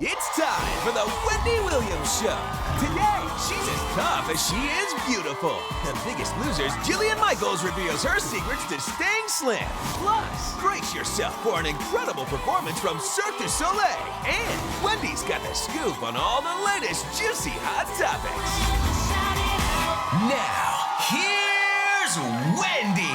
It's time for the Wendy Williams Show. Today, she's as tough as she is beautiful. The Biggest Loser's Jillian Michaels reveals her secrets to staying slim. Plus, brace yourself for an incredible performance from Cirque du Soleil. And Wendy's got the scoop on all the latest juicy hot topics. Now, here's Wendy.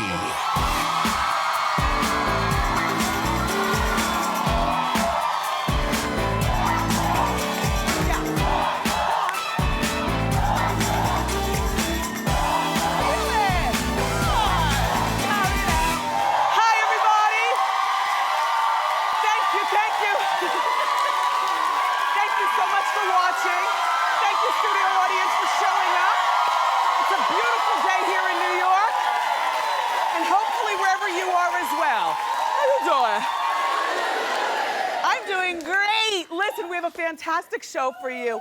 I'm doing great. Listen, we have a fantastic show for you.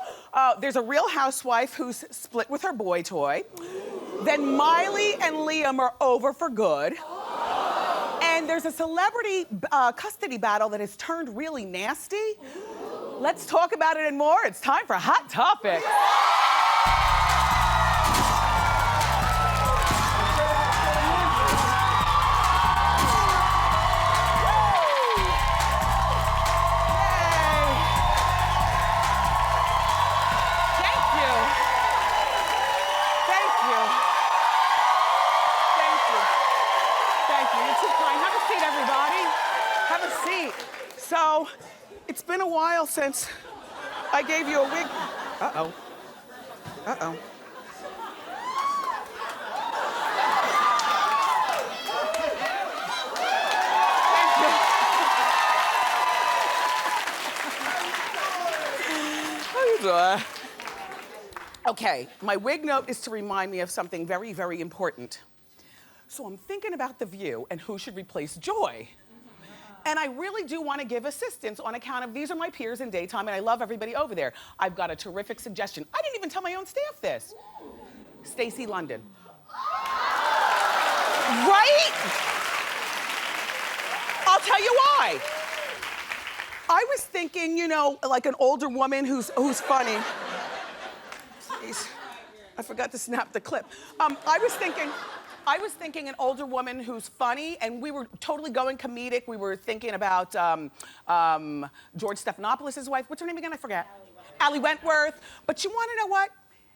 There's a real housewife who's split with her boy toy. Then Miley and Liam are over for good. And there's a celebrity custody battle that has turned really nasty. Let's talk about it and more. It's time for Hot Topics. So, it's been a while since I gave you a wig. Uh-oh. Uh-oh. How you doing? Okay, my wig note is to remind me of something very, very important. So I'm thinking about The View and who should replace Joy. And I really do want to give assistance on account of these are my peers in daytime and I love everybody over there. I've got a terrific suggestion. I didn't even tell my own staff this. Stacey London. Right? I'll tell you why. I was thinking, you know, like an older woman who's funny. Jeez, I forgot to snap the clip. I was thinking an older woman who's funny, and we were totally going comedic. We were thinking about George Stephanopoulos' wife. What's her name again? I forget. Ali Wentworth. But you want to know what?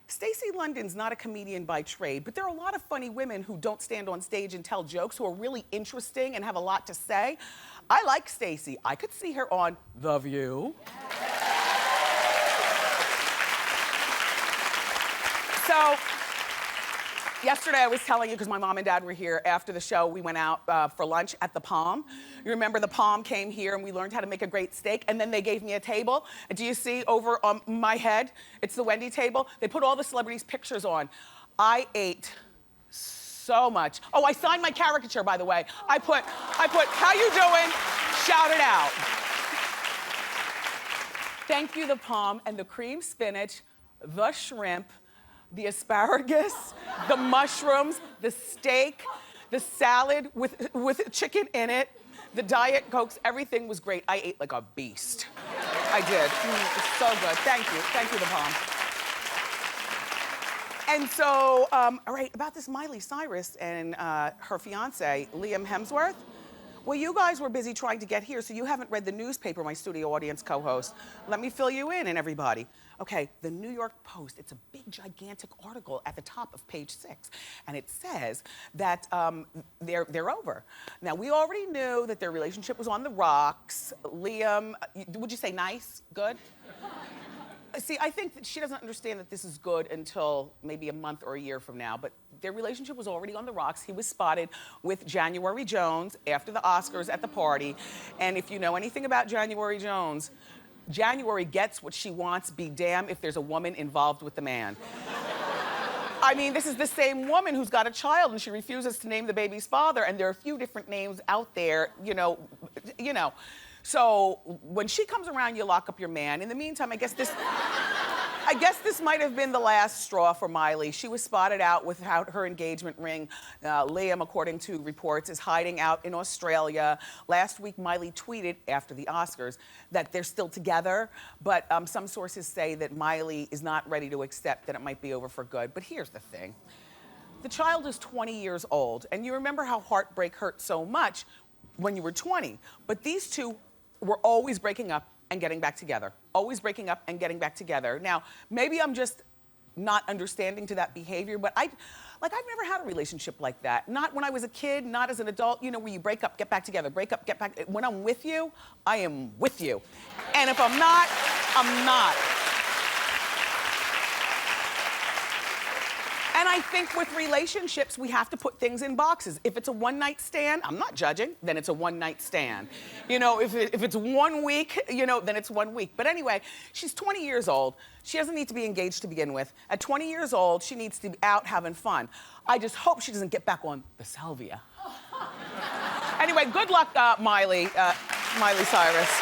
Stacey London's not a comedian by trade, but there are a lot of funny women who don't stand on stage and tell jokes, who are really interesting and have a lot to say. I like Stacey. I could see her on The View. So, yesterday I was telling you, because my mom and dad were here after the show, we went out for lunch at the Palm. You remember the Palm came here and we learned how to make a great steak, and then they gave me a table. And do you see over on my head? It's the Wendy table. They put all the celebrities' pictures on. I ate so much. Oh, I signed my caricature, by the way. I put, how you doing? Shout it out. Thank you, the Palm, and the cream spinach, the shrimp, the asparagus, the mushrooms, the steak, the salad with chicken in it, the Diet Cokes, everything was great. I ate like a beast. I did. It's so good. Thank you, the Palm. And so, all right, about this Miley Cyrus and her fiance, Liam Hemsworth. Well, you guys were busy trying to get here, so you haven't read the newspaper, my studio audience co-host. Let me fill you in and everybody. Okay, the New York Post, it's a big, gigantic article at the top of page 6. And it says that they're over. Now, we already knew that their relationship was on the rocks. Liam, would you say nice? Good? See, I think that she doesn't understand that this is good until maybe a month or a year from now, but their relationship was already on the rocks. He was spotted with January Jones after the Oscars at the party. And if you know anything about January Jones, January gets what she wants, be damned if there's a woman involved with the man. I mean, this is the same woman who's got a child and she refuses to name the baby's father, and there are a few different names out there, you know. So when she comes around, you lock up your man. In the meantime, I guess I guess this might have been the last straw for Miley. She was spotted out without her engagement ring. Liam, according to reports, is hiding out in Australia. Last week, Miley tweeted after the Oscars that they're still together, but some sources say that Miley is not ready to accept that it might be over for good. But here's the thing. The child is 20 years old, and you remember how heartbreak hurt so much when you were 20. But these two were always breaking up and getting back together. Always breaking up and getting back together. Now, maybe I'm just not understanding to that behavior, but I've never had a relationship like that. Not when I was a kid, not as an adult, you know, where you break up, get back together, break up, get back. When I'm with you, I am with you. And if I'm not, I'm not. And I think with relationships, we have to put things in boxes. If it's a one-night stand, I'm not judging, then it's a one-night stand. You know, if it's 1 week, you know, then it's 1 week. But anyway, she's 20 years old. She doesn't need to be engaged to begin with. At 20 years old, she needs to be out having fun. I just hope she doesn't get back on the salvia. Anyway, good luck, Miley Cyrus.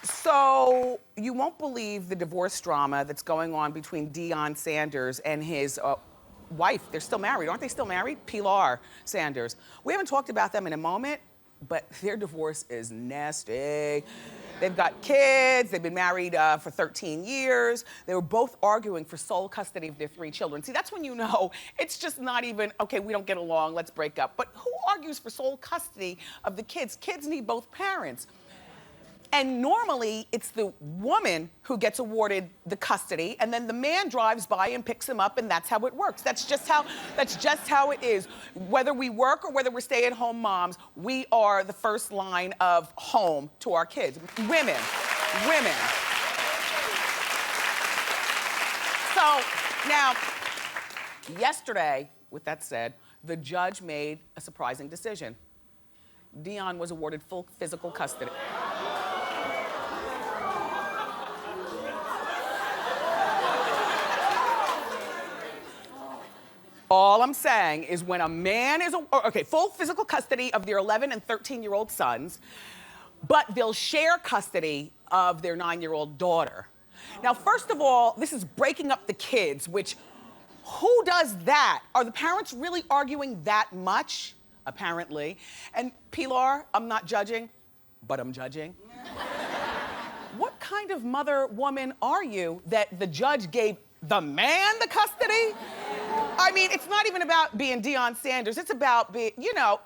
So, you won't believe the divorce drama that's going on between Deion Sanders and his wife. They're still married, aren't they still married? Pilar Sanders. We haven't talked about them in a moment, but their divorce is nasty. They've got kids, they've been married for 13 years. They were both arguing for sole custody of their 3 children. See, that's when you know it's just not even, okay, we don't get along, let's break up. But who argues for sole custody of the kids? Kids need both parents. And normally, it's the woman who gets awarded the custody, and then the man drives by and picks him up, and that's how it works. That's just how it is. Whether we work or whether we're stay-at-home moms, we are the first line of home to our kids. Women. So, now, yesterday, with that said, the judge made a surprising decision. Deion was awarded full physical custody. All I'm saying is when a man is, full physical custody of their 11 and 13-year-old sons, but they'll share custody of their 9-year-old daughter. Now, first of all, this is breaking up the kids, which, who does that? Are the parents really arguing that much? Apparently. And Pilar, I'm not judging, but I'm judging. What kind of mother, woman are you that the judge gave the man the custody? I mean, it's not even about being Deion Sanders. It's about being, you know,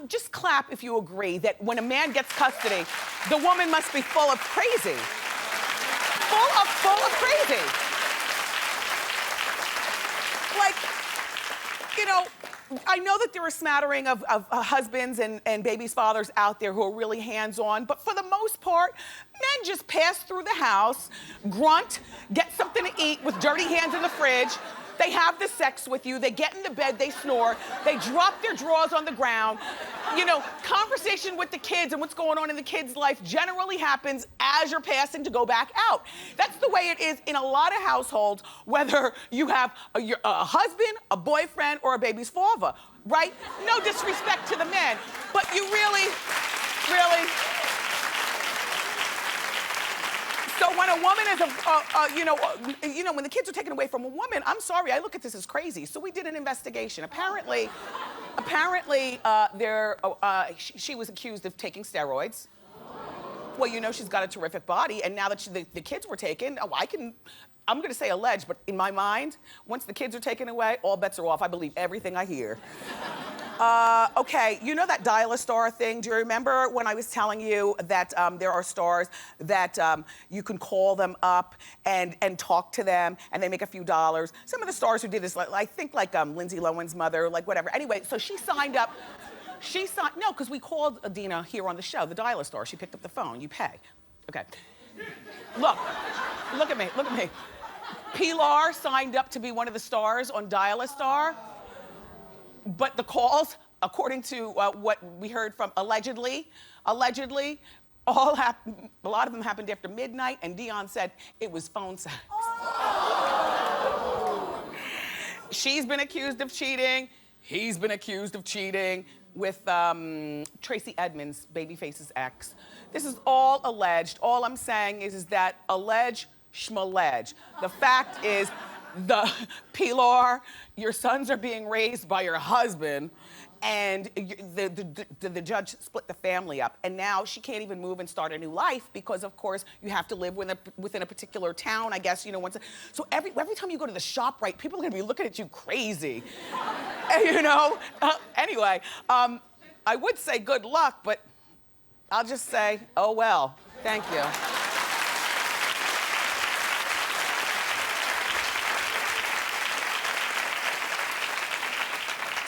just clap if you agree that when a man gets custody, the woman must be full of crazy. Full of crazy. Like, you know, I know that there are a smattering of husbands and babies' fathers out there who are really hands-on, but for the most part, men just pass through the house, grunt, get something to eat with dirty hands in the fridge. They have the sex with you, they get into bed, they snore, they drop their drawers on the ground. You know, conversation with the kids and what's going on in the kids' life generally happens as you're passing to go back out. That's the way it is in a lot of households, whether you have a husband, a boyfriend, or a baby's father, right? No disrespect to the men, but you really. So when a woman is, when the kids are taken away from a woman, I'm sorry, I look at this as crazy. So we did an investigation. Apparently, she was accused of taking steroids. Well, you know, she's got a terrific body, and now that the kids were taken, I'm gonna say alleged, but in my mind, once the kids are taken away, all bets are off. I believe everything I hear. Okay, you know that dial-a-star thing? Do you remember when I was telling you that there are stars that you can call them up and talk to them and they make a few dollars? Some of the stars who did this, I think Lindsay Lohan's mother, like whatever. Anyway, so she signed up. No, because we called Adina here on the show, the dial-a-star. She picked up the phone, you pay. Okay. Look at me. Pilar signed up to be one of the stars on Dial-a-Star. But the calls, according to what we heard from allegedly, a lot of them happened after midnight, and Deion said it was phone sex. She's been accused of cheating. He's been accused of cheating. with Tracy Edmonds, Babyface's ex. This is all alleged. All I'm saying is that allege schmalege. The fact is, Pilar, your sons are being raised by your husband, and the judge split the family up. And now she can't even move and start a new life because, of course, you have to live within a particular town, I guess, you know. So every time you go to the ShopRite, people are gonna be looking at you crazy. You know? Anyway, I would say good luck, but I'll just say, oh well. Thank you.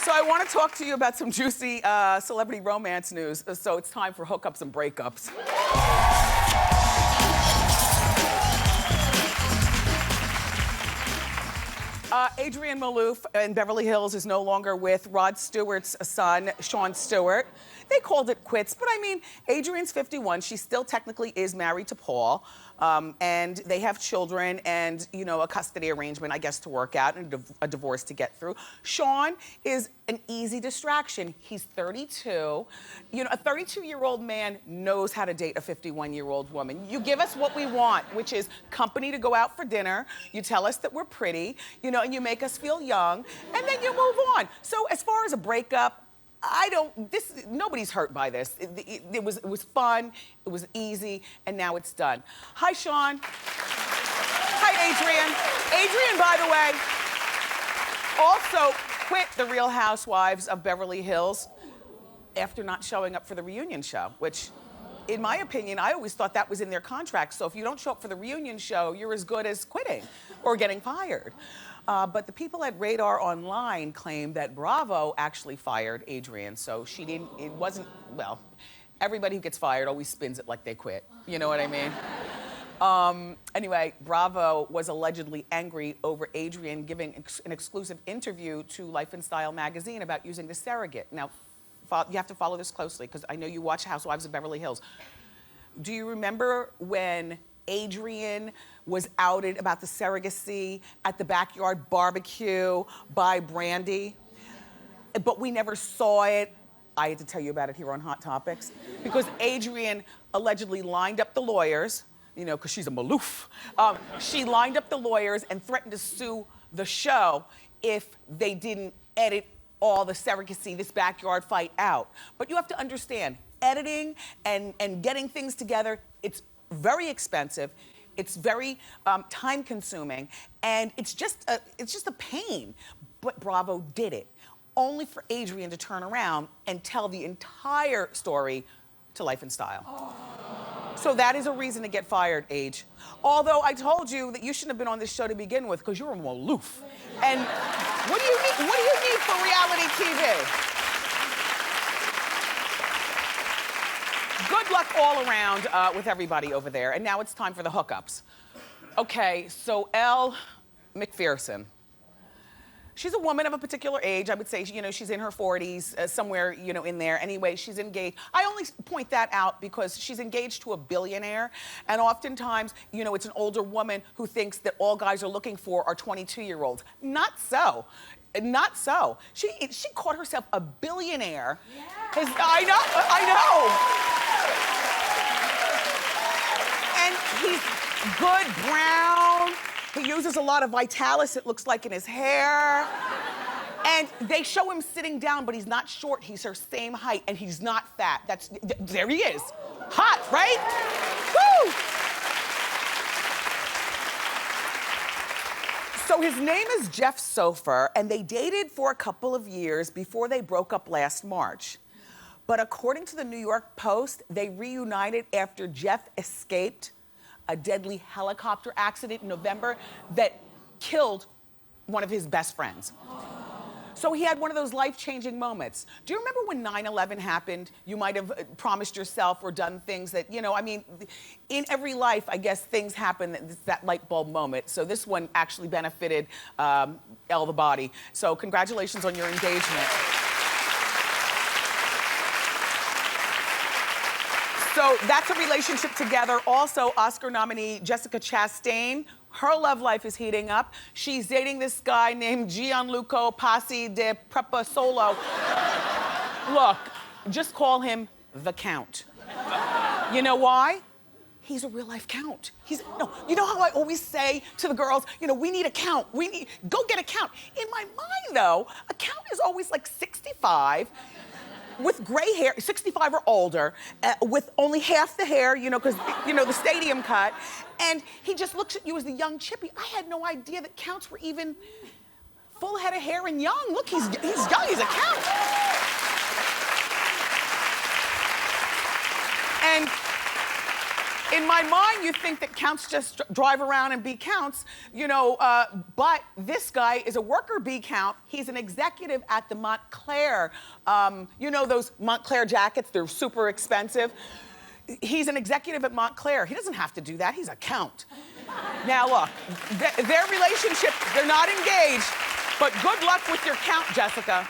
So I want to talk to you about some juicy celebrity romance news. So it's time for hookups and breakups. Adrienne Maloof in Beverly Hills is no longer with Rod Stewart's son, Sean Stewart. They called it quits, but I mean, Adrienne's 51. She still technically is married to Paul, and they have children and, you know, a custody arrangement, I guess, to work out and a divorce to get through. Sean is an easy distraction. He's 32. You know, a 32-year-old man knows how to date a 51-year-old woman. You give us what we want, which is company to go out for dinner. You tell us that we're pretty, you know, and you make us feel young, and then you move on. So as far as a breakup, nobody's hurt by this. It was fun, it was easy, and now it's done. Hi, Sean. Hi, Adrienne. Adrienne, by the way, also quit the Real Housewives of Beverly Hills after not showing up for the reunion show, which, in my opinion, I always thought that was in their contract. So if you don't show up for the reunion show, you're as good as quitting or getting fired. But the people at Radar Online claim that Bravo actually fired Adrienne, so she didn't, it wasn't, well, everybody who gets fired always spins it like they quit. You know what I mean? Anyway, Bravo was allegedly angry over Adrienne giving an exclusive interview to Life and Style magazine about using the surrogate. Now, you have to follow this closely because I know you watch Housewives of Beverly Hills. Do you remember when Adrienne was outed about the surrogacy at the backyard barbecue by Brandy? But we never saw it. I had to tell you about it here on Hot Topics because Adrienne allegedly lined up the lawyers, you know, because she's a Maloof. She lined up the lawyers and threatened to sue the show if they didn't edit all the surrogacy, this backyard fight out. But you have to understand, editing and getting things together, it's very expensive, it's very time-consuming, and it's just a pain. But Bravo did it, only for Adrienne to turn around and tell the entire story to Life and Style. Oh. So that is a reason to get fired, Age. Although I told you that you shouldn't have been on this show to begin with because you're a Maloof. And what do you need for reality TV? Good luck all around with everybody over there. And now it's time for the hookups. Okay, so Elle Macpherson. She's a woman of a particular age. I would say, you know, she's in her 40s, somewhere, you know, in there. Anyway, she's engaged. I only point that out because she's engaged to a billionaire. And oftentimes, you know, it's an older woman who thinks that all guys are looking for are 22-year-olds. Not so. Not so. She caught herself a billionaire. Yes. I know. And he's good brown. He uses a lot of Vitalis, it looks like, in his hair. And they show him sitting down, but he's not short. He's her same height, and he's not fat. There he is. Hot, right? Woo! So his name is Jeff Sofer, and they dated for a couple of years before they broke up last March. But according to the New York Post, they reunited after Jeff escaped a deadly helicopter accident in November that killed one of his best friends. So he had one of those life-changing moments. Do you remember when 9/11 happened? You might have promised yourself or done things that, you know, I mean, in every life, I guess things happen, that light bulb moment. So this one actually benefited Elle the body. So congratulations on your engagement. So that's a relationship together. Also, Oscar nominee Jessica Chastain, her love life is heating up. She's dating this guy named Gianluca Passi de Prepasolo. Look, just call him the Count. You know why? He's a real life count. No, you know how I always say to the girls, we need a count. Go get a count. In my mind though, a count is always like 65 with gray hair, 65 or older, with only half the hair, because, the stadium cut. And he just looks at you as the young chippy. I had no idea that counts were even full head of hair and young. Look, he's young, he's a count. And in my mind, you think that counts just drive around and be counts, but this guy is a worker bee count. He's an executive at the Montclair. Those Montclair jackets, they're super expensive. He's an executive at Montclair. He doesn't have to do that, he's a count. Now look, their relationship, they're not engaged, but good luck with your count, Jessica.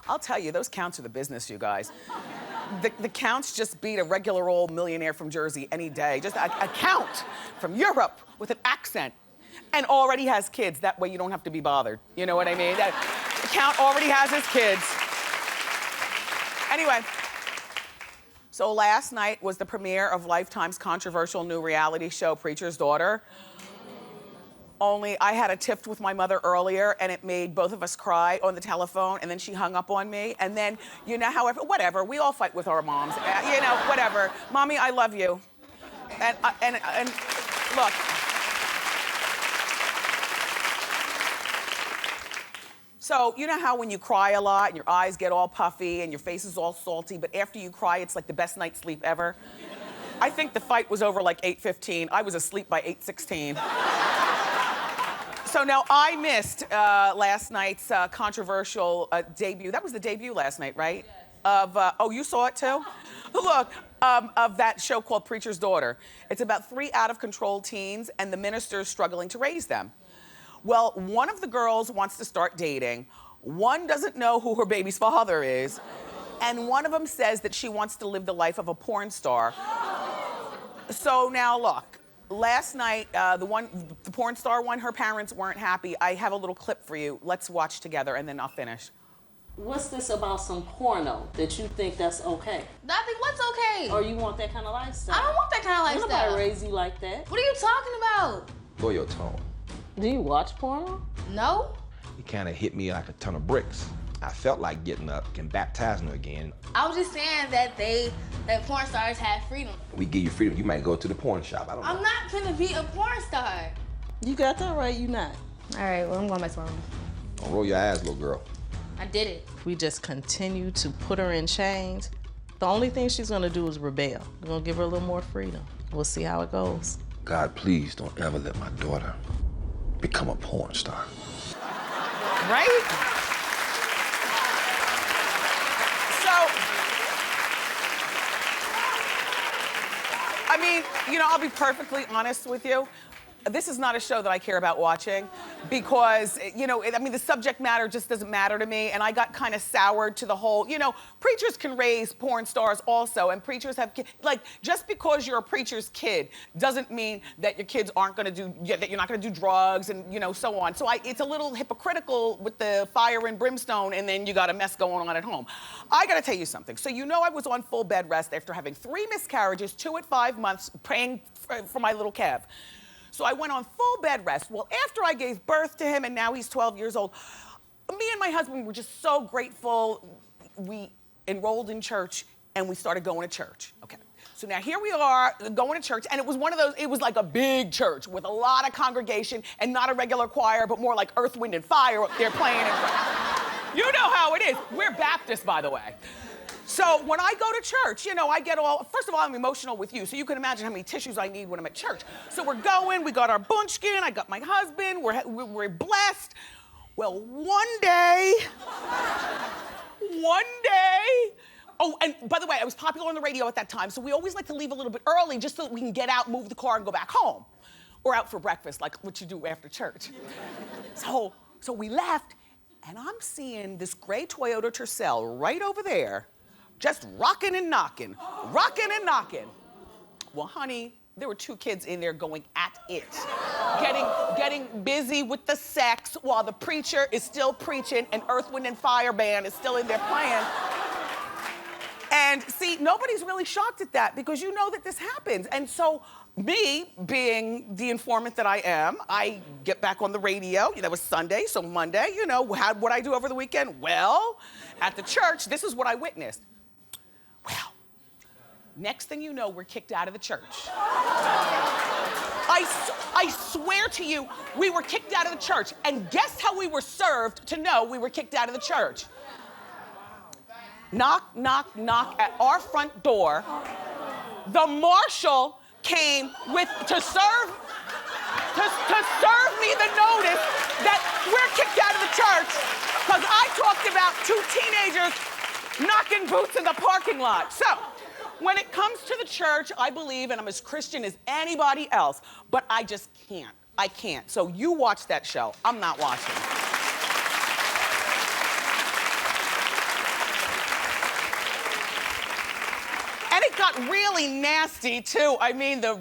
I'll tell you, those counts are the business, you guys. The counts just beat a regular old millionaire from Jersey any day. Just a count from Europe with an accent and already has kids. That way you don't have to be bothered. You know what I mean? The count already has his kids. Anyway, so last night was the premiere of Lifetime's controversial new reality show, Preacher's Daughter. Only I had a tiff with my mother earlier and it made both of us cry on the telephone, and then she hung up on me, and then, however, whatever, we all fight with our moms, whatever. Mommy, I love you. And look. So, you know how when you cry a lot and your eyes get all puffy and your face is all salty, but after you cry, it's like the best night's sleep ever? I think the fight was over like 8:15. I was asleep by 8:16. So now I missed last night's controversial debut. That was the debut last night, right? Yes. You saw it too? Look, of that show called Preacher's Daughter. It's about 3 out-of-control teens and the ministers struggling to raise them. Well, one of the girls wants to start dating. One doesn't know who her baby's father is. And one of them says that she wants to live the life of a porn star. So now look. Last night, the porn star one, her parents weren't happy. I have a little clip for you. Let's watch together and then I'll finish. What's this about some porno that you think that's okay? I think what's okay? Or you want that kind of lifestyle? I don't want that kind of lifestyle. Nobody raised you like that. What are you talking about? Lower your tone. Do you watch porno? No. It kind of hit me like a ton of bricks. I felt like getting up and baptizing her again. I was just saying that porn stars have freedom. We give you freedom. You might go to the porn shop. I don't know. I'm not gonna be a porn star. You got that right, you not. All right, well, I'm going back to my room. Don't roll your eyes, little girl. I did it. If we just continue to put her in chains, the only thing she's gonna do is rebel. We're gonna give her a little more freedom. We'll see how it goes. God, please don't ever let my daughter become a porn star. Right? I mean, I'll be perfectly honest with you. This is not a show that I care about watching because, the subject matter just doesn't matter to me, and I got kind of soured to the whole, preachers can raise porn stars also, and preachers have kids. Like, just because you're a preacher's kid doesn't mean that your kids aren't gonna that you're not gonna do drugs and, so on. So it's a little hypocritical with the fire and brimstone, and then you got a mess going on at home. I gotta tell you something. So I was on full bed rest after having 3 miscarriages, 2 at 5 months, praying for my little Kev. So I went on full bed rest. Well, after I gave birth to him and now he's 12 years old, me and my husband were just so grateful. We enrolled in church and we started going to church. Okay. So now here we are going to church, and it was one of those, it was like a big church with a lot of congregation and not a regular choir, but more like Earth, Wind, and Fire up there playing. You know how it is. We're Baptist, by the way. So when I go to church, I get first of all, I'm emotional with you, so you can imagine how many tissues I need when I'm at church. So we're going, we got our bunchkin, I got my husband, we're blessed. Well, one day, oh, and by the way, I was popular on the radio at that time, so we always like to leave a little bit early just so that we can get out, move the car, and go back home. Or out for breakfast, like what you do after church. So we left, and I'm seeing this gray Toyota Tercel right over there, just rocking and knocking. Well, honey, there were 2 kids in there going at it. Getting busy with the sex while the preacher is still preaching and Earth, Wind, and Fire band is still in there playing. And see, nobody's really shocked at that because you know that this happens. And so me, being the informant that I am, I get back on the radio. That was Sunday, so Monday, you know, what'd I do over the weekend? Well, at the church, this is what I witnessed. Well, next thing you know, we're kicked out of the church. I swear to you, we were kicked out of the church. And guess how we were served to know we were kicked out of the church? Knock, knock, knock at our front door. The marshal came to serve me the notice that we're kicked out of the church because I talked about 2 teenagers knocking boots in the parking lot. So, when it comes to the church, I believe, and I'm as Christian as anybody else, but I just can't. I can't. So you watch that show. I'm not watching. And it got really nasty too. I mean, the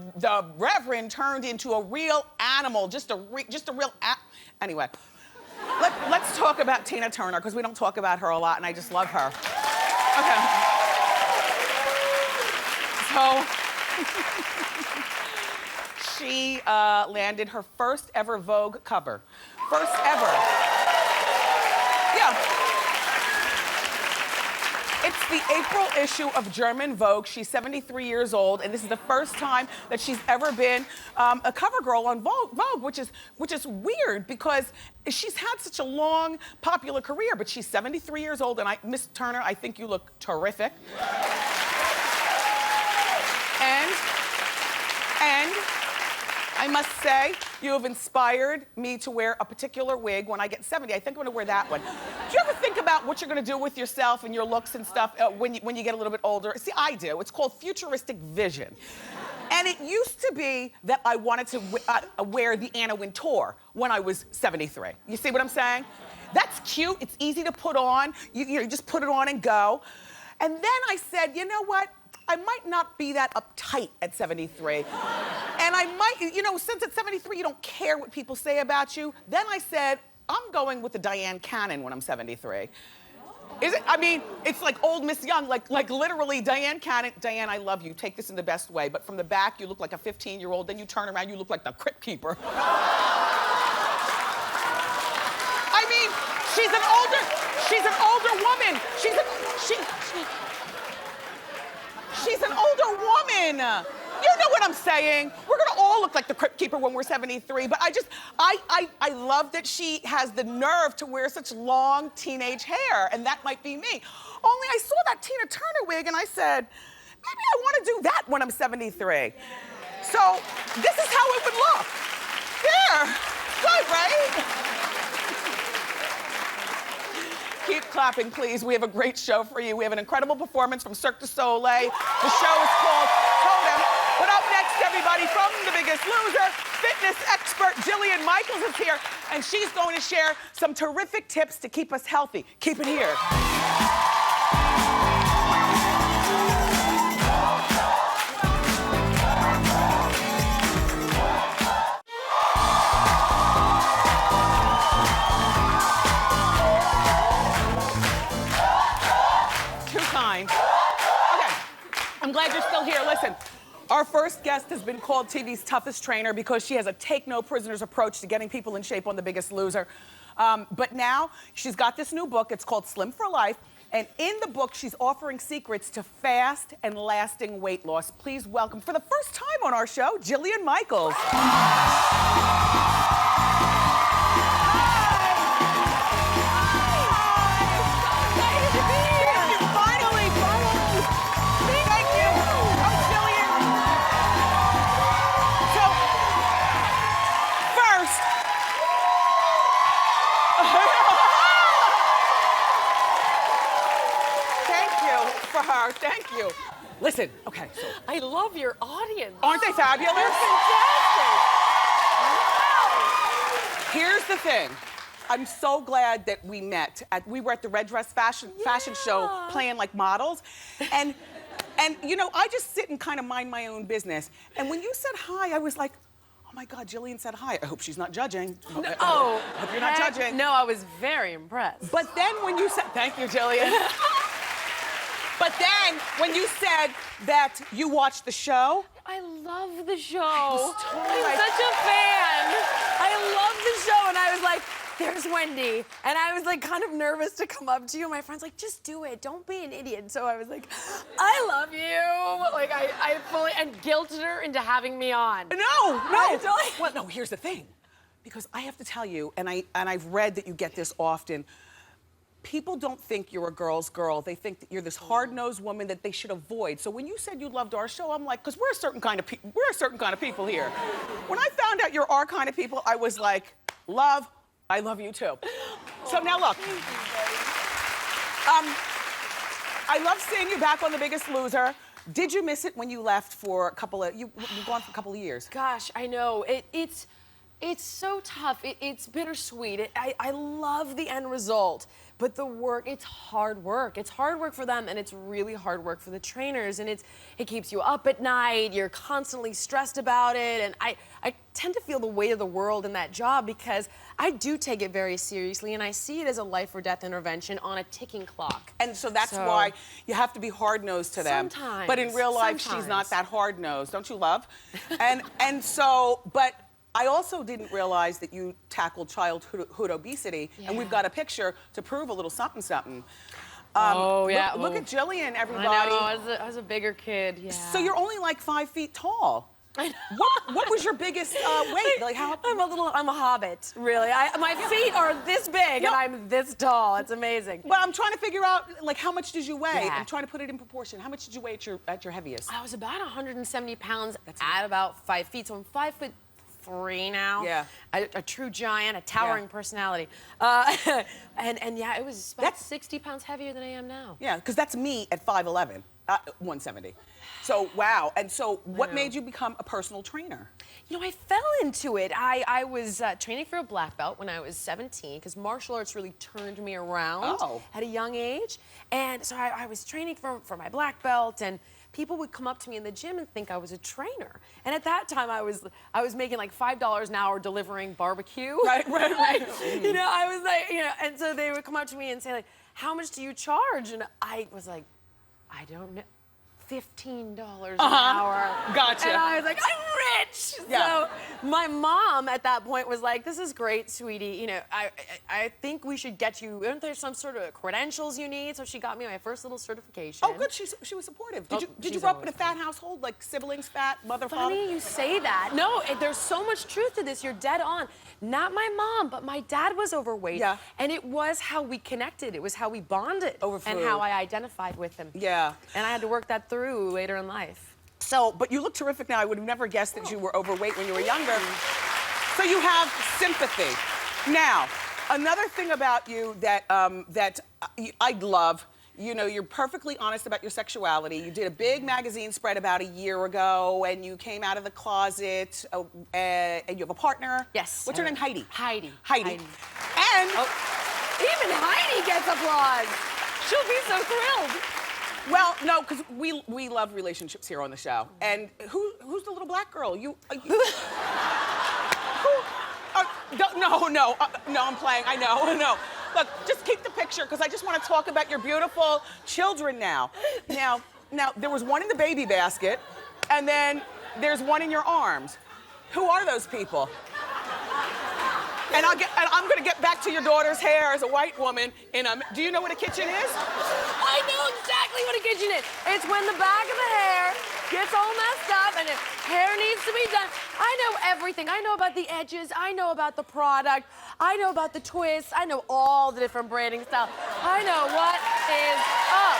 reverend turned into a real animal, just a real. Anyway, let's talk about Tina Turner because we don't talk about her a lot, and I just love her. Okay. So she landed her first ever Vogue cover. First ever. Yeah. It's the April issue of German Vogue. She's 73 years old, and this is the first time that she's ever been a cover girl on Vogue, which is weird because she's had such a long, popular career, but she's 73 years old, and Miss Turner, I think you look terrific. And I must say, you have inspired me to wear a particular wig when I get 70. I think I'm gonna wear that one. Do you ever think about what you're gonna do with yourself and your looks and stuff when you get a little bit older? See, I do. It's called futuristic vision. And it used to be that I wanted to wear the Anna Wintour when I was 73. You see what I'm saying? That's cute. It's easy to put on. You just put it on and go. And then I said, you know what? I might not be that uptight at 73. And I might, since at 73 you don't care what people say about you, then I said, I'm going with the Diane Cannon when I'm 73. Is it? I mean, it's like old Miss Young, like literally Diane Cannon. Diane, I love you. Take this in the best way. But from the back, you look like a 15-year-old. Then you turn around, you look like the Crypt Keeper. I mean, she's an older woman. She's an older woman. You know what I'm saying? We're gonna all look like the Crypt Keeper when we're 73, but I love that she has the nerve to wear such long teenage hair, and that might be me. Only I saw that Tina Turner wig and I said, maybe I wanna do that when I'm 73. So this is how it would look. There, good, right? Keep clapping, please. We have a great show for you. We have an incredible performance from Cirque du Soleil. The show is called Totem. But up next, everybody, from The Biggest Loser, fitness expert Jillian Michaels is here, and she's going to share some terrific tips to keep us healthy. Keep it here. I'm glad you're still here. Listen, our first guest has been called TV's toughest trainer because she has a take-no-prisoners approach to getting people in shape on The Biggest Loser. But now she's got this new book. It's called Slim for Life. And in the book, she's offering secrets to fast and lasting weight loss. Please welcome, for the first time on our show, Jillian Michaels. Thank you. Listen, okay, so. I love your audience. Aren't they fabulous? They're fantastic. Wow. Here's the thing. I'm so glad that we met. We were at the Red Dress fashion show playing like models. And I just sit and kind of mind my own business. And when you said hi, I was like, oh my God, Jillian said hi. I hope she's not judging. No, I hope you're not judging. No, I was very impressed. But then when you said, thank you, Jillian. But then, when you said that you watched the show, I love the show. was totally I'm like- such a fan. I love the show, and I was like, there's Wendy. And I was like kind of nervous to come up to you. My friend's like, just do it. Don't be an idiot. So I was like, I love you. Like I fully, and guilted her into having me on. no. totally- Well, no, here's the thing. Because I have to tell you, and I've read that you get this often, people don't think you're a girl's girl. They think that you're this hard-nosed woman that they should avoid. So when you said you loved our show, I'm like, because we're a certain kind of people here. When I found out you're our kind of people, I was like, love, I love you too. So now look. I love seeing you back on The Biggest Loser. Did you miss it when you left for a couple of, you've gone for a couple of years? Gosh, I know. It's so tough. It's bittersweet. I love the end result, but the work, it's hard work. It's hard work for them, and it's really hard work for the trainers, and it keeps you up at night. You're constantly stressed about it, and I tend to feel the weight of the world in that job because I do take it very seriously, and I see it as a life or death intervention on a ticking clock. And so that's why you have to be hard-nosed to them. Sometimes. But in real life, she's not that hard-nosed, don't you, love? and so, but I also didn't realize that you tackled childhood obesity, and we've got a picture to prove a little something, something. Look at Jillian, everybody. I know, I was a bigger kid, yeah. So you're only like 5 feet tall. I know. What was your biggest weight? Like how? I'm a hobbit, really. My feet are this big, and I'm this tall. It's amazing. Well, I'm trying to figure out, like, how much did you weigh? Yeah. I'm trying to put it in proportion. How much did you weigh at your heaviest? I was about 170 pounds at about 5 feet, so I'm 5'3" now. Yeah. A true giant, a towering personality. And yeah, it was about 60 pounds heavier than I am now. Yeah, because that's me at 5'11", 170. So, wow. And so, what made you become a personal trainer? You know, I fell into it. I was training for a black belt when I was 17 because martial arts really turned me around at a young age. And so I was training for my black belt, and people would come up to me in the gym and think I was a trainer. And at that time, I was making like $5 an hour delivering barbecue. Right. You know, I was like, you know, and so they would come up to me and say like, how much do you charge? And I was like, I don't know. $15 an hour. Gotcha. And I was like, I'm rich. Yeah. So my mom at that point was like, this is great, sweetie. You know, I think we should get you, aren't there some sort of credentials you need? So she got me my first little certification. Oh, good. She was supportive. Did you grow up in a fat household, like siblings fat, mother, father? Funny you say that. No, there's so much truth to this. You're dead on. Not my mom, but my dad was overweight. Yeah. And it was how we connected. It was how we bonded. Over food. And how I identified with him. Yeah. And I had to work that through later in life. So, but you look terrific now. I would have never guessed that you were overweight when you were younger. So you have sympathy. Now, another thing about you that I love, you know, you're perfectly honest about your sexuality. You did a big magazine spread about a year ago, and you came out of the closet, and you have a partner. Yes. What's her name? Heidi. Heidi. And Even Heidi gets applause. She'll be so thrilled. well, no, because we love relationships here on the show. And who's the little black girl? No, I'm playing. I know. No. Look, just keep the picture because I just want to talk about your beautiful children now. Now, there was one in the baby basket, and then there's one in your arms. Who are those people? And I'm going to get back to your daughter's hair as a white woman. Do you know what a kitchen is? I know exactly what a kitchen is. It's when the back of the hair gets all messed up and the hair needs to be done. I know everything. I know about the edges. I know about the product. I know about the twists. I know all the different braiding styles. I know what is up.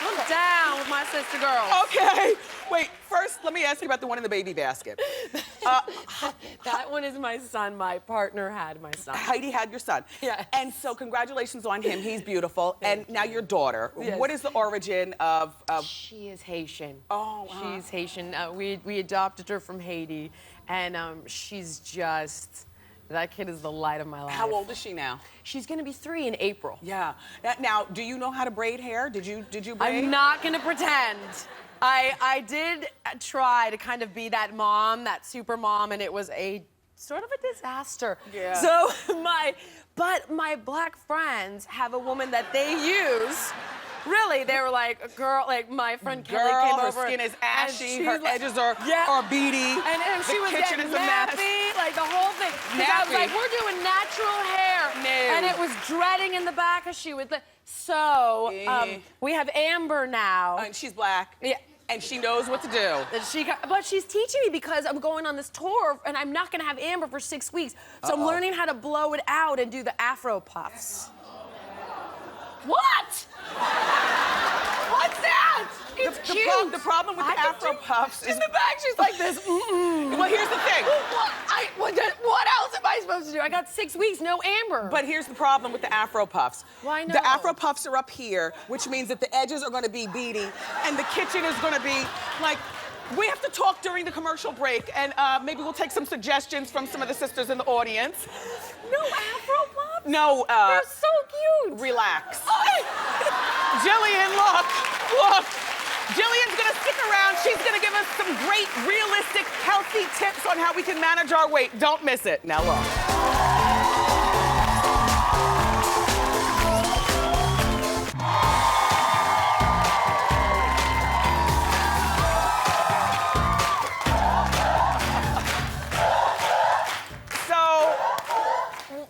I'm down with my sister girls. Okay. Wait, first, let me ask you about the one in the baby basket. That one is my son. My partner had my son. Heidi had your son. Yes. And so congratulations on him. He's beautiful. And now your daughter. Yes. What is the origin of... She is Haitian. Oh, wow. She's Haitian. We adopted her from Haiti, and she's just... That kid is the light of my life. How old is she now? She's gonna be 3 in April. Yeah. Now, do you know how to braid hair? Did you braid? I'm not gonna pretend. I did try to kind of be that mom, that super mom, and it was a sort of a disaster. Yeah. So my But my black friends have a woman that they use. Really, they were like, a girl, like my friend Kelly came her over. skin is ashy, her like, edges are beady. And she the was kitchen getting is a mess. nappy, like the whole thing. 'Cause I was Nappy. like, we're doing natural hair. No. And it was dreading in the back because she would. So we have Amber now. And she's black. Yeah. And she knows what to do. But she's teaching me because I'm going on this tour and I'm not gonna have Amber for 6 weeks. So I'm learning how to blow it out and do the Afro puffs. What? What's that? It's cute. The problem with the Afro puffs is in the back. She's like this. Well, here's the thing. What else am I supposed to do? I got 6 weeks, no Amber. But here's the problem with the Afro puffs. Why no? The Afro puffs are up here, which means that the edges are going to be beady, and the kitchen is going to be like. We have to talk during the commercial break, and maybe we'll take some suggestions from some of the sisters in the audience. No Afro puffs? No. They're so cute. Relax. Jillian, look. Jillian's gonna stick around. She's gonna give us some great, realistic, healthy tips on how we can manage our weight. Don't miss it. Now look.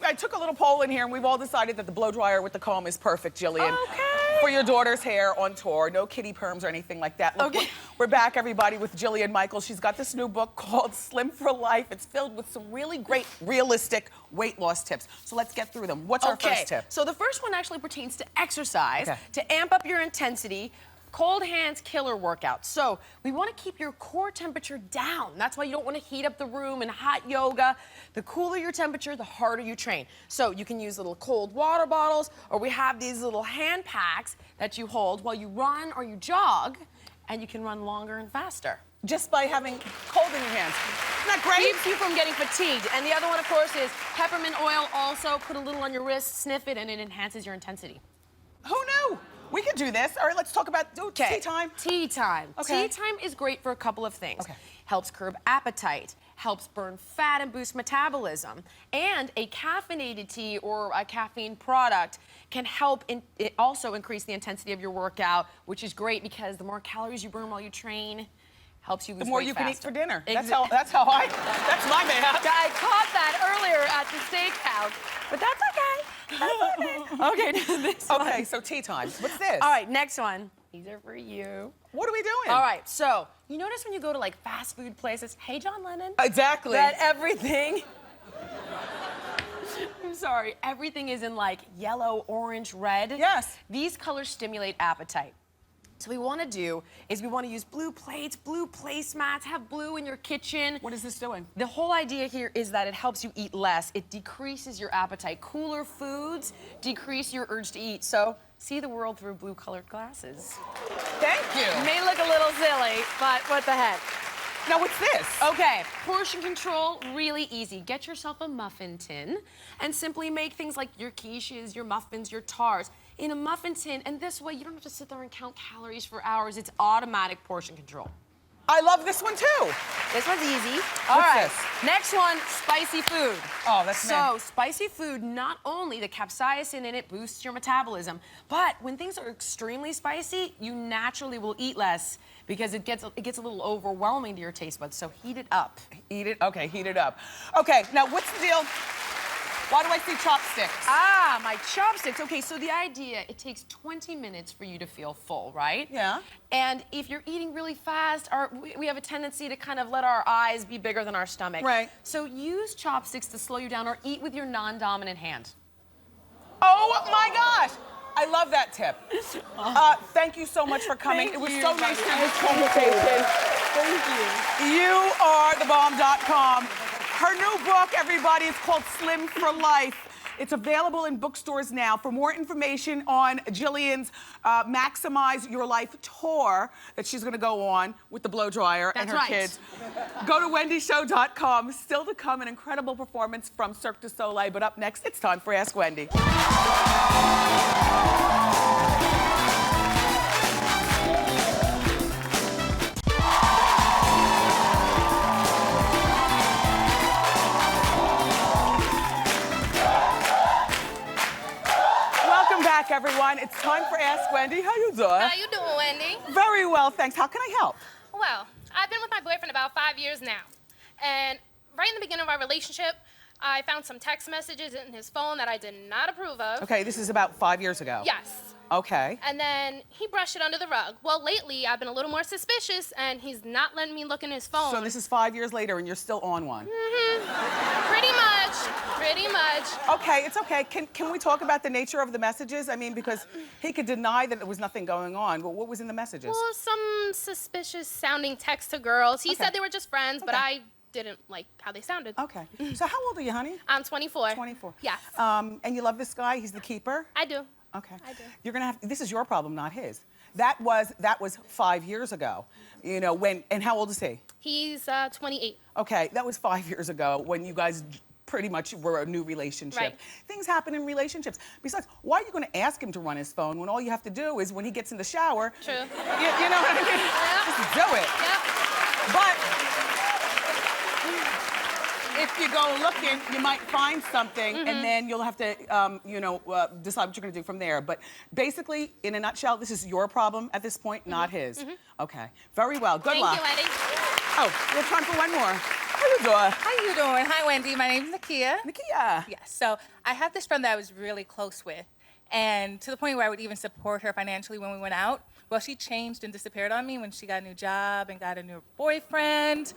I took a little poll in here, and we've all decided that the blow dryer with the comb is perfect, Jillian. Okay. For your daughter's hair on tour. No kitty perms or anything like that. Look, Okay. we're back, everybody, with Jillian Michaels. She's got this new book called Slim for Life. It's filled with some really great, realistic weight loss tips. So let's get through them. What's our first tip? So the first one actually pertains to exercise, Okay. to amp up your intensity. Cold hands killer workout. So we want to keep your core temperature down. That's why you don't want to heat up the room in hot yoga. The cooler your temperature, the harder you train. So you can use little cold water bottles, or we have these little hand packs that you hold while you run or you jog, and you can run longer and faster. Just by having cold in your hands. Isn't that great? Keeps you from getting fatigued. And the other one, of course, is peppermint oil. Also, put a little on your wrist, sniff it, and it enhances your intensity. Who knew? We could do this. All right, let's talk about tea time. Tea time. Okay. Tea time is great for a couple of things. Okay. Helps curb appetite, helps burn fat and boost metabolism. And a caffeinated tea or a caffeine product can help it also increase the intensity of your workout, which is great because the more calories you burn while you train, helps you lose weight The more you faster. can eat for dinner. Exa- That's my math. I caught that earlier at the steakhouse, but that's okay. That's okay. Okay, now this one. Okay, so tea time. What's this? All right, next one. These are for you. What are we doing? All right, so you notice when you go to like fast food places, hey, John Lennon. Exactly. That everything, I'm sorry, everything is in like yellow, orange, red. Yes. These colors stimulate appetite. So what we want to do is we want to use blue plates, blue placemats, have blue in your kitchen. What is this doing? The whole idea here is that it helps you eat less. It decreases your appetite. Cooler foods decrease your urge to eat. So see the world through blue-colored glasses. Thank you. It may look a little silly, but what the heck? Now, what's this? Okay, portion control, really easy. Get yourself a muffin tin and simply make things like your quiches, your muffins, your tarts in a muffin tin, and this way you don't have to sit there and count calories for hours. It's automatic portion control. I love this one too. This one's easy. What's All right, this? next one, spicy food. Oh, that's So, spicy food, not only the capsaicin in it boosts your metabolism, but when things are extremely spicy, you naturally will eat less because it gets a little overwhelming to your taste buds, so heat it up. Eat it? Okay, heat it up. Okay, now what's the deal? Why do I see chopsticks? Ah, my chopsticks. Okay, so the idea, it takes 20 minutes for you to feel full, right? Yeah. And if you're eating really fast, we have a tendency to kind of let our eyes be bigger than our stomach. Right. So use chopsticks to slow you down or eat with your non-dominant hand. Oh my gosh! I love that tip. Thank you so much for coming. Thank it was you, so nice to my have this conversation. Thank you. You are thebomb.com. Her new book, everybody, is called Slim for Life. It's available in bookstores now. For more information on Jillian's Maximize Your Life tour that she's going to go on with the blow dryer and her That's right. kids, go to wendyshow.com. Still to come, an incredible performance from Cirque du Soleil. But up next, it's time for Ask Wendy. Ask Wendy. How you doing? How you doing, Wendy? Very well, thanks. How can I help? Well, I've been with my boyfriend about 5 years now. And right in the beginning of our relationship, I found some text messages in his phone that I did not approve of. Okay, this is about 5 years ago. Yes. Okay. And then he brushed it under the rug. Well, lately, I've been a little more suspicious, and he's not letting me look in his phone. So this is 5 years later, and you're still on one. Pretty much. Pretty much. Okay, it's okay. Can we talk about the nature of the messages? I mean, because he could deny that there was nothing going on, but what was in the messages? Well, some suspicious sounding texts to girls. He Okay. said they were just friends, but Okay. I didn't like how they sounded. Okay. So how old are you, honey? I'm 24. 24. Yes. And you love this guy? He's the keeper? I do. Okay. I do. You're gonna have, this is your problem, not his. That was 5 years ago. You know, and how old is he? He's 28. Okay, that was 5 years ago when you guys pretty much were a new relationship. Right. Things happen in relationships. Besides, why are you gonna ask him to run his phone when all you have to do is when he gets in the shower? True. You know what I mean? Yeah. Just do it. Yep. But if you go looking, you might find something, and then you'll have to, decide what you're gonna do from there. But basically, in a nutshell, this is your problem at this point, not his. Okay, very well. Good luck. Thank you, Wendy. Oh, we have time for one more. How you doing? How you doing? Hi, Wendy. My name's Nakia. Nakia. Yes. So I have this friend that I was really close with, and to the point where I would even support her financially when we went out. Well, she changed and disappeared on me when she got a new job and got a new boyfriend.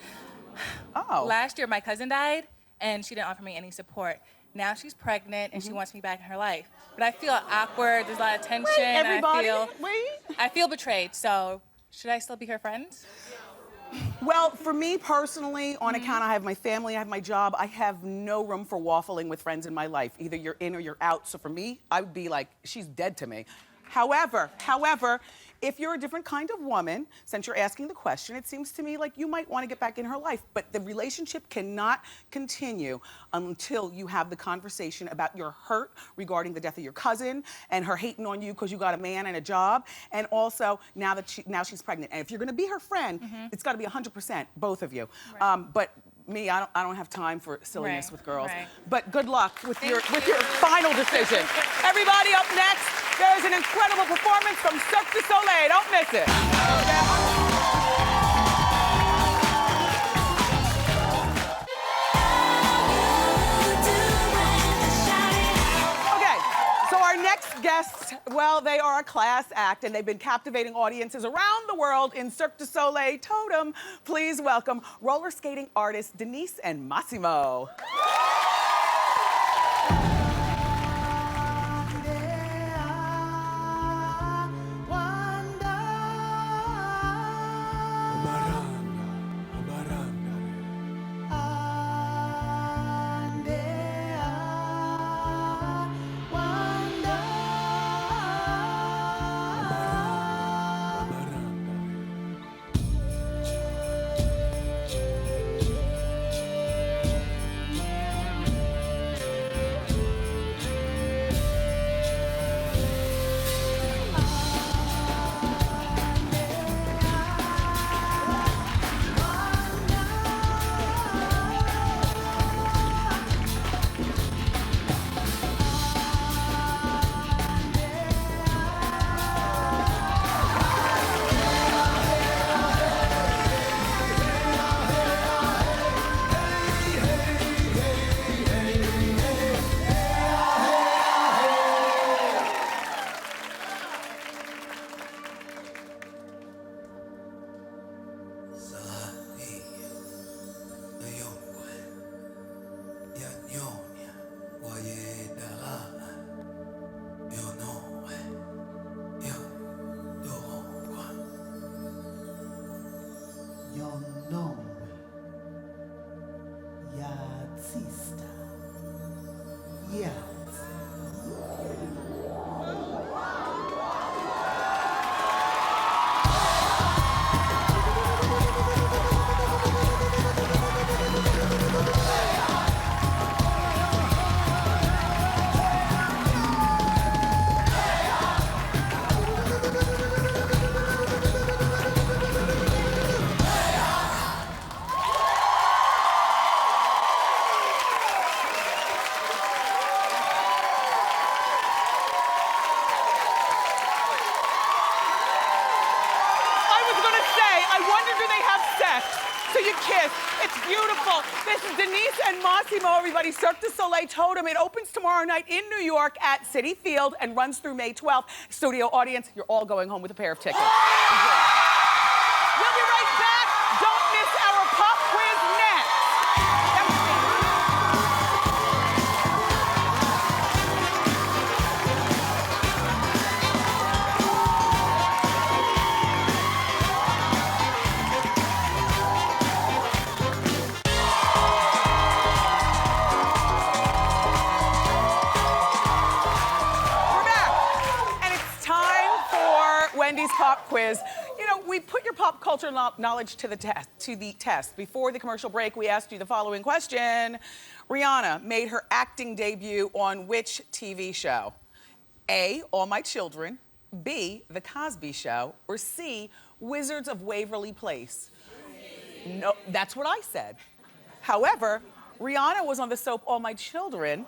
Oh. Last year, my cousin died, and she didn't offer me any support. Now she's pregnant, and she wants me back in her life. But I feel awkward. There's a lot of tension. Wait, everybody, I feel betrayed. So should I still be her friend? Well, for me personally, on account I have my family, I have my job, I have no room for waffling with friends in my life. Either you're in or you're out. So for me, I would be like, she's dead to me. However, if you're a different kind of woman, since you're asking the question, it seems to me like you might want to get back in her life. But the relationship cannot continue until you have the conversation about your hurt regarding the death of your cousin and her hating on you because you got a man and a job, and also now she's pregnant. And if you're going to be her friend, it's got to be 100%, both of you. Right. But me, I don't have time for silliness Right, with girls. right. But good luck with your final decision. Everybody, up next, there's an incredible performance from Cirque du Soleil. Don't miss it. Okay, so our next guests, well, they are a class act, and they've been captivating audiences around the world in Cirque du Soleil Totem. Please welcome roller skating artists Denise and Massimo. I wonder, do they have sex? So you kiss. It's beautiful. This is Denise and Massimo, everybody. Cirque du Soleil Totem. It opens tomorrow night in New York at Citi Field and runs through May 12th. Studio audience, you're all going home with a pair of tickets. Enjoy. We'll be right back. Don't miss our pop quiz next. Wendy's pop quiz. You know, we put your pop culture knowledge to the test. Before the commercial break, we asked you the following question. Rihanna made her acting debut on which TV show? A, All My Children, B, The Cosby Show, or C, Wizards of Waverly Place? No, that's what I said. However, Rihanna was on the soap All My Children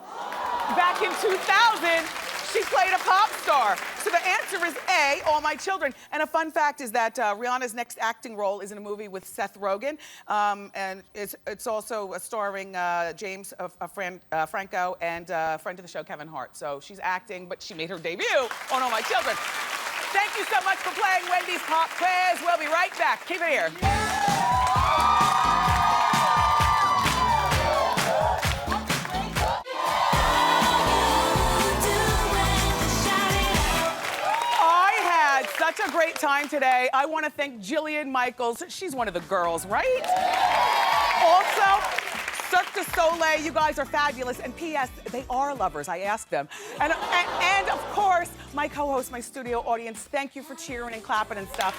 back in 2000. She played a pop star. So the answer is A, All My Children. And a fun fact is that Rihanna's next acting role is in a movie with Seth Rogen. And it's also starring James Franco and friend of the show, Kevin Hart. So she's acting, but she made her debut on All My Children. Thank you so much for playing Wendy's Pop Quiz. We'll be right back. Keep it here. Such a great time today. I want to thank Jillian Michaels. She's one of the girls, right? Also, Cirque du Soleil, you guys are fabulous. And P.S., they are lovers, I asked them. And of course, my co-host, my studio audience, thank you for cheering and clapping and stuff.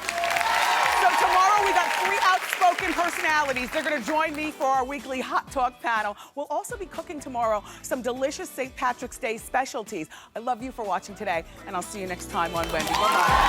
So tomorrow we got 3 outspoken personalities. They're gonna join me for our weekly Hot Talk panel. We'll also be cooking tomorrow some delicious St. Patrick's Day specialties. I love you for watching today, and I'll see you next time on Wendy. Bye-bye.